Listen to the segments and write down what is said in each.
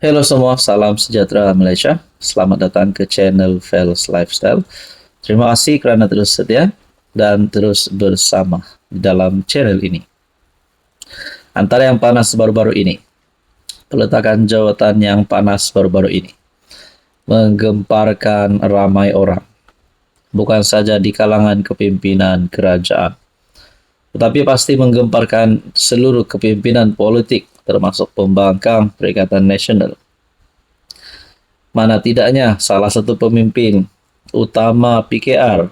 Halo semua, salam sejahtera Malaysia. Selamat datang ke channel Fels Lifestyle. Terima kasih kerana terus setia dan terus bersama di dalam channel ini. Antara yang panas baru-baru ini, peletakan jawatan yang panas baru-baru ini menggemparkan ramai orang, bukan saja di kalangan kepimpinan kerajaan, tetapi pasti menggemparkan seluruh kepimpinan politik termasuk pembangkang Perikatan Nasional. Mana tidaknya salah satu pemimpin utama PKR,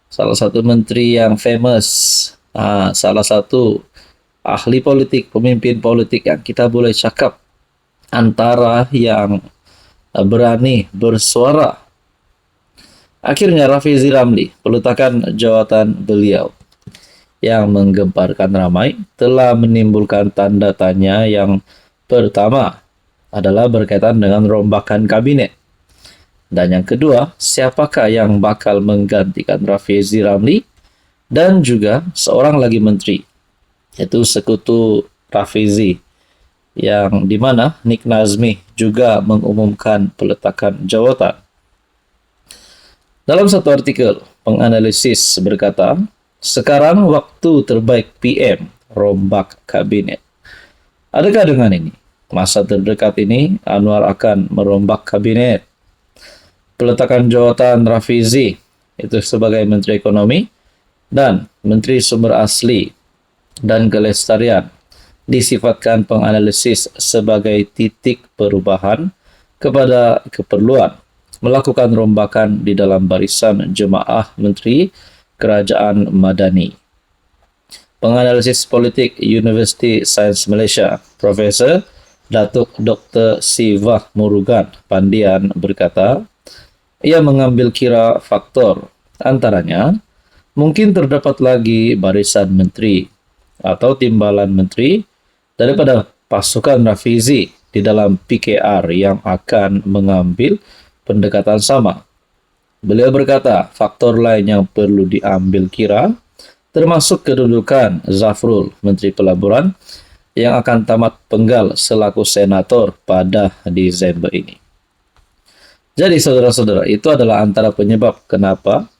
salah satu menteri yang famous, salah satu ahli politik, pemimpin politik yang kita boleh cakap antara yang berani bersuara. Akhirnya Rafizi Ramli, peletakan jawatan beliau yang menggemparkan ramai telah menimbulkan tanda tanya. Yang pertama adalah berkaitan dengan rombakan kabinet. Dan yang kedua, siapakah yang bakal menggantikan Rafizi Ramli dan juga seorang lagi menteri, yaitu sekutu Rafizi, yang dimana Nik Nazmi juga mengumumkan peletakan jawatan. Dalam satu artikel, penganalisis berkata, sekarang waktu terbaik PM rombak kabinet. Adakah dengan ini, masa terdekat ini, Anwar akan merombak kabinet? Peletakan jawatan Rafizi itu sebagai Menteri Ekonomi dan Menteri Sumber Asli dan Kelestarian disifatkan penganalisis sebagai titik perubahan kepada keperluan melakukan rombakan di dalam barisan jemaah Menteri Kerajaan Madani. Penganalisis politik Universiti Sains Malaysia, Profesor Datuk Dr. Siva Murugan Pandian berkata, ia mengambil kira faktor, antaranya mungkin terdapat lagi barisan menteri atau timbalan menteri daripada pasukan Rafizi di dalam PKR yang akan mengambil pendekatan sama. Beliau berkata, faktor lain yang perlu diambil kira termasuk kedudukan Zafrul, Menteri Pelaburan, yang akan tamat penggal selaku senator pada Disember ini. Jadi saudara-saudara, itu adalah antara penyebab kenapa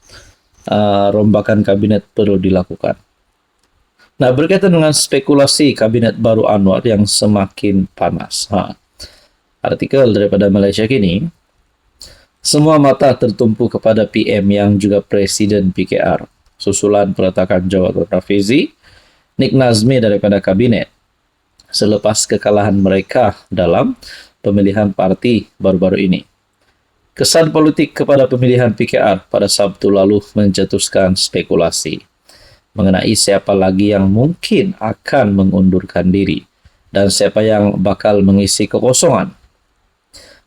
rombakan kabinet perlu dilakukan. Nah, berkaitan dengan spekulasi kabinet baru Anwar yang semakin panas. Artikel daripada Malaysia Kini, semua mata tertumpu kepada PM yang juga Presiden PKR, susulan peletakan jawatan Rafizi, Nik Nazmi daripada kabinet, selepas kekalahan mereka dalam pemilihan parti baru-baru ini. Kesan politik kepada pemilihan PKR pada Sabtu lalu mencetuskan spekulasi mengenai siapa lagi yang mungkin akan mengundurkan diri dan siapa yang bakal mengisi kekosongan.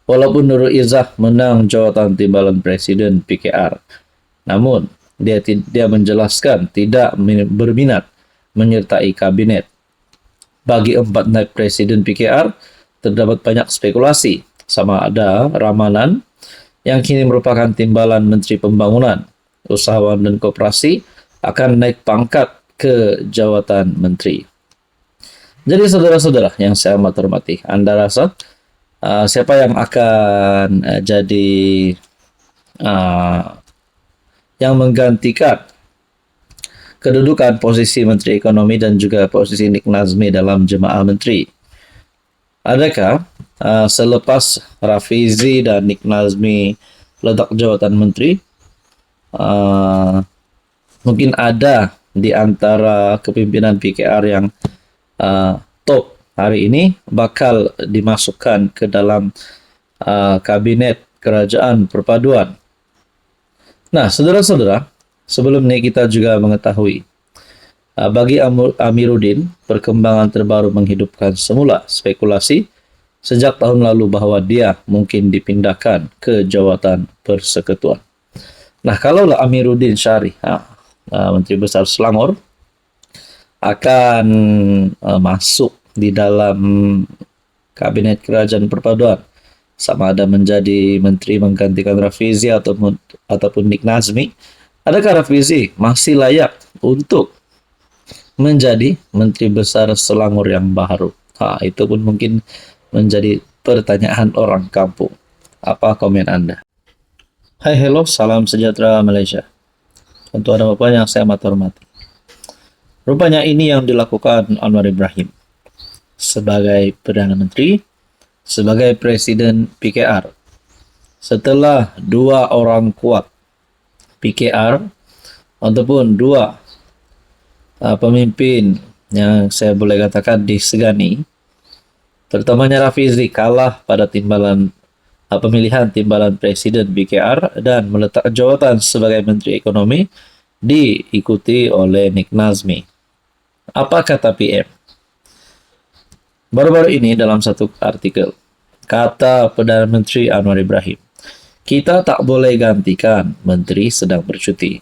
Walaupun Nurul Izzah menang jawatan timbalan Presiden PKR, namun dia menjelaskan tidak berminat menyertai kabinet. Bagi 4 naib Presiden PKR, terdapat banyak spekulasi sama ada Ramanan yang kini merupakan timbalan Menteri Pembangunan, Usahawan dan Koperasi akan naik pangkat ke jawatan menteri. Jadi saudara-saudara yang saya amat hormati, Anda rasa siapa yang akan jadi yang menggantikan kedudukan posisi Menteri Ekonomi dan juga posisi Nik Nazmi dalam jemaah menteri? Adakah selepas Rafizi dan Nik Nazmi letak jawatan menteri, mungkin ada di antara kepimpinan PKR yang top hari ini bakal dimasukkan ke dalam kabinet kerajaan perpaduan. Nah, saudara-saudara, sebelum ini kita juga mengetahui bagi Amiruddin, perkembangan terbaru menghidupkan semula spekulasi sejak tahun lalu bahawa dia mungkin dipindahkan ke jawatan persekutuan. Nah, kalaulah Amiruddin Syarih, Menteri Besar Selangor, akan masuk di dalam kabinet kerajaan perpaduan, sama ada menjadi menteri menggantikan Rafizi ataupun Nik Nazmi, adakah Rafizi masih layak untuk menjadi Menteri Besar Selangor yang baru? Itu pun mungkin menjadi pertanyaan orang kampung. Apa komen Anda? Hai, hello, salam sejahtera Malaysia. Untuk ada bapak yang saya amat hormati. Rupanya ini yang dilakukan Anwar Ibrahim sebagai Perdana Menteri, sebagai Presiden PKR. Setelah dua orang kuat PKR ataupun dua pemimpin yang saya boleh katakan disegani, terutamanya Rafizi kalah pada pemilihan timbalan Presiden BKR dan meletak jawatan sebagai Menteri Ekonomi diikuti oleh Nik Nazmi. Apa kata PM? Baru-baru ini dalam satu artikel, kata Perdana Menteri Anwar Ibrahim, kita tak boleh gantikan Menteri sedang bercuti.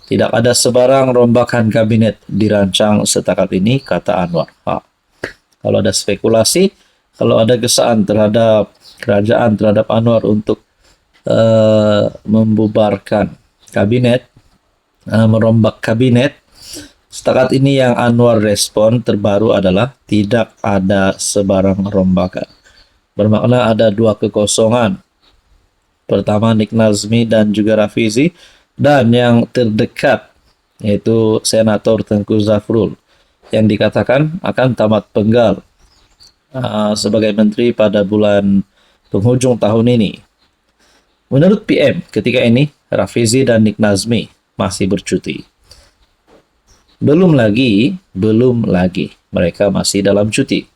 Tidak ada sebarang rombakan kabinet dirancang setakat ini, kata Anwar. Kalau ada spekulasi, kalau ada kesaan terhadap kerajaan, terhadap Anwar untuk membubarkan kabinet, merombak kabinet, setakat ini yang Anwar respon terbaru adalah tidak ada sebarang rombakan. Bermakna ada dua kekosongan. Pertama Nik Nazmi dan juga Rafizi, dan yang terdekat yaitu Senator Tengku Zafrul yang dikatakan akan tamat penggal sebagai menteri pada bulan penghujung tahun ini. Menurut PM, ketika ini Rafizi dan Nik Nazmi masih bercuti. Belum lagi mereka masih dalam cuti.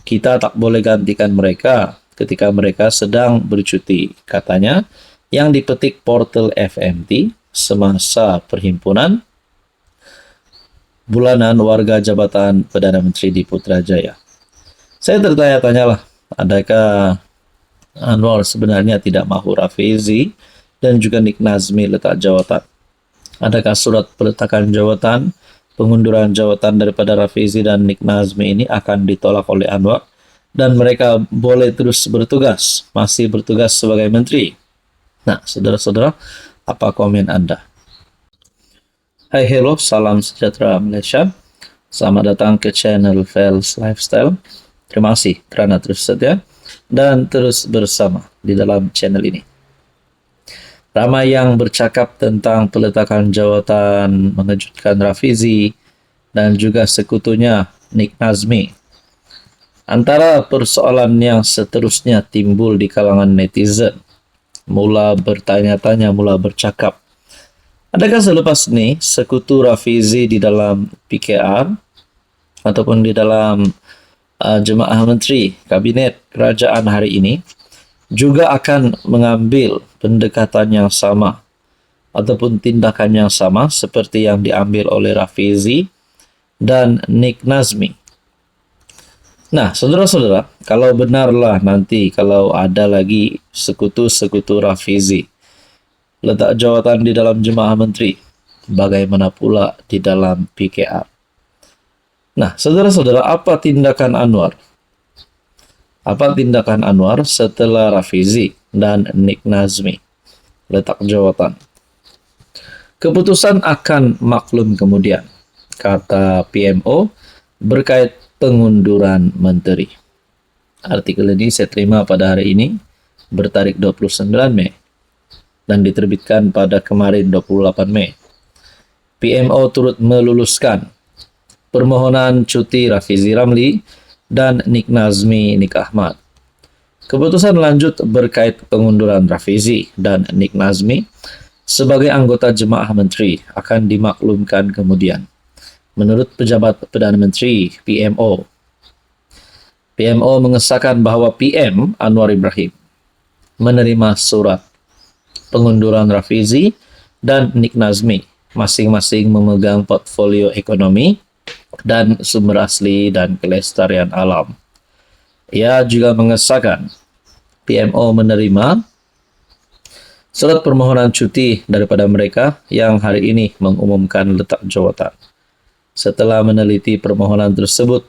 Kita tak boleh gantikan mereka ketika mereka sedang bercuti, katanya, yang dipetik portal FMT semasa perhimpunan bulanan warga jabatan Perdana Menteri di Putrajaya. Saya tertanya-tanyalah, adakah Anwar sebenarnya tidak mahu Rafizi dan juga Nik Nazmi letak jawatan? Adakah surat peletakan jawatan, pengunduran jawatan daripada Rafizi dan Nik Nazmi ini akan ditolak oleh Anwar dan mereka boleh terus bertugas, masih bertugas sebagai menteri? Nah, saudara-saudara, apa komen Anda? Hai, hello, salam sejahtera Malaysia. Selamat datang ke channel Fels Lifestyle. Terima kasih kerana terus setia dan terus bersama di dalam channel ini. Ramai yang bercakap tentang peletakan jawatan mengejutkan Rafizi dan juga sekutunya Nik Nazmi. Antara persoalan yang seterusnya timbul di kalangan netizen, mula bertanya-tanya, mula bercakap, adakah selepas ini sekutu Rafizi di dalam PKR ataupun di dalam jemaah menteri kabinet kerajaan hari ini juga akan mengambil pendekatan yang sama ataupun tindakan yang sama seperti yang diambil oleh Rafizi dan Nik Nazmi? Nah, saudara-saudara, kalau benarlah nanti kalau ada lagi sekutu-sekutu Rafizi letak jawatan di dalam jemaah menteri, bagaimana pula di dalam PKR? Nah, saudara-saudara, apa tindakan Anwar? Apa tindakan Anwar setelah Rafizi dan Nik Nazmi letak jawatan? Keputusan akan maklum kemudian, kata PMO berkait pengunduran menteri. Artikel ini saya terima pada hari ini, bertarik 29 Mei, dan diterbitkan pada kemarin 28 Mei. PMO turut meluluskan permohonan cuti Rafizi Ramli dan Nik Nazmi Nik Ahmad. Keputusan lanjut berkait pengunduran Rafizi dan Nik Nazmi sebagai anggota jemaah menteri akan dimaklumkan kemudian. Menurut pejabat Perdana Menteri PMO mengesahkan bahawa PM Anwar Ibrahim menerima surat pengunduran Rafizi dan Nik Nazmi, masing-masing memegang portfolio ekonomi dan sumber asli dan kelestarian alam. Ia juga mengesahkan PMO menerima surat permohonan cuti daripada mereka yang hari ini mengumumkan letak jawatan. Setelah meneliti permohonan tersebut,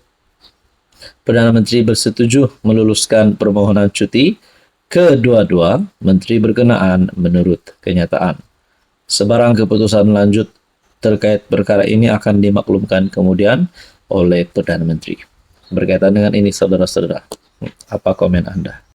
Perdana Menteri bersetuju meluluskan permohonan cuti kedua-dua menteri berkenaan menurut kenyataan. Sebarang keputusan lanjut terkait perkara ini akan dimaklumkan kemudian oleh Perdana Menteri. Berkaitan dengan ini, saudara-saudara, Apa komen Anda?